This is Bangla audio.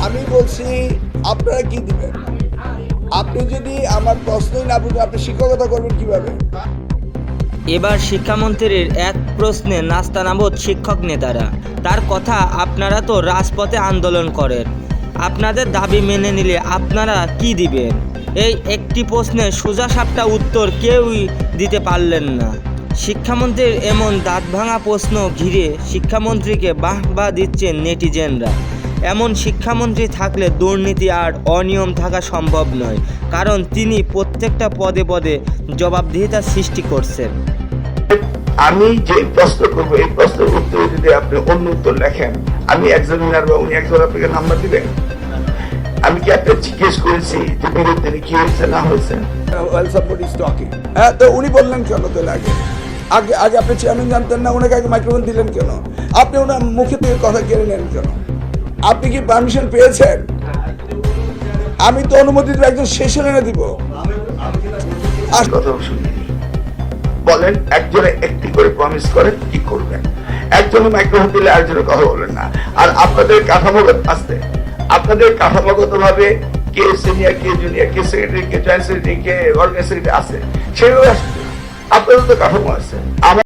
আমি বলছি আপনারা কি দিবেন? আপনি যদি আমার প্রশ্নই না বুঝে আপনি শিক্ষকতা করবেন কিভাবে? এবার শিক্ষামন্ত্রীর এক প্রশ্নে নাস্তানাবুদ শিক্ষক নেতারা। তার কথা, আপনারা তো রাজপথে আন্দোলন করেন, আপনাদের দাবি মেনে নিলে আপনারা কি দিবেন? এই একটি প্রশ্নের সোজাসাপটা উত্তর কেউই দিতে পারলেন না। শিক্ষামন্ত্রীর এমন দাঁতভাঙা প্রশ্ন ঘিরে শিক্ষামন্ত্রীকে বাহবা দিচ্ছেন নেটিজেনরা। এমন শিক্ষামন্ত্রী থাকলে দুর্নীতি আর অনিয়ম থাকা সম্ভব নয়, কারণ তিনি প্রত্যেকটা পদে পদে জবাবদিহিতার সৃষ্টি করছেন। আমি যে প্রশ্ন করবো এই প্রশ্নের উত্তরে যদি আপনি অন্য উত্তর লেখেন, আমি এক্সামিনার বা উনি একজন আপনাকে নাম্বার দিবেন? আমি কি আপনার জিজ্ঞেস করেছি যে বিরুদ্ধে কি হয়েছে না হয়েছে? While somebody is talking. হ্যাঁ, তো উনি বললেন কেন তো আগে আগে আগে আপনি চেয়ারম্যান জানতেন না, ওনাকে আগে মাইক্রোফোন দিলেন কেন? আপনি ওনার মুখে থেকে কথা কেড়ে নেন কেন? আপনি কি পারমিশন পেয়েছেন? আমি তো অনুমতি দেব, একজন শেষে এনে দিব। আর কথা শুনি বলেন, একজনে একটি করে প্রমিস করেন কি করবেন, একজনে মাইক্রোফোন দিলে আরেকজনে কথা বলেন না। আর আপনাদের কাঠামোগত আসতে, আপনাদের কাঠামোগত ভাবে কে সিনিয়র, কে জুনিয়র, কে সেক্রেটারি, কে জয়েন্ট সেক্রেটারি, কে অর্গানাইজ সেক্রেটারি আছে, সেগুলো আসছে। আপনাদের তো কাঠামো আছে।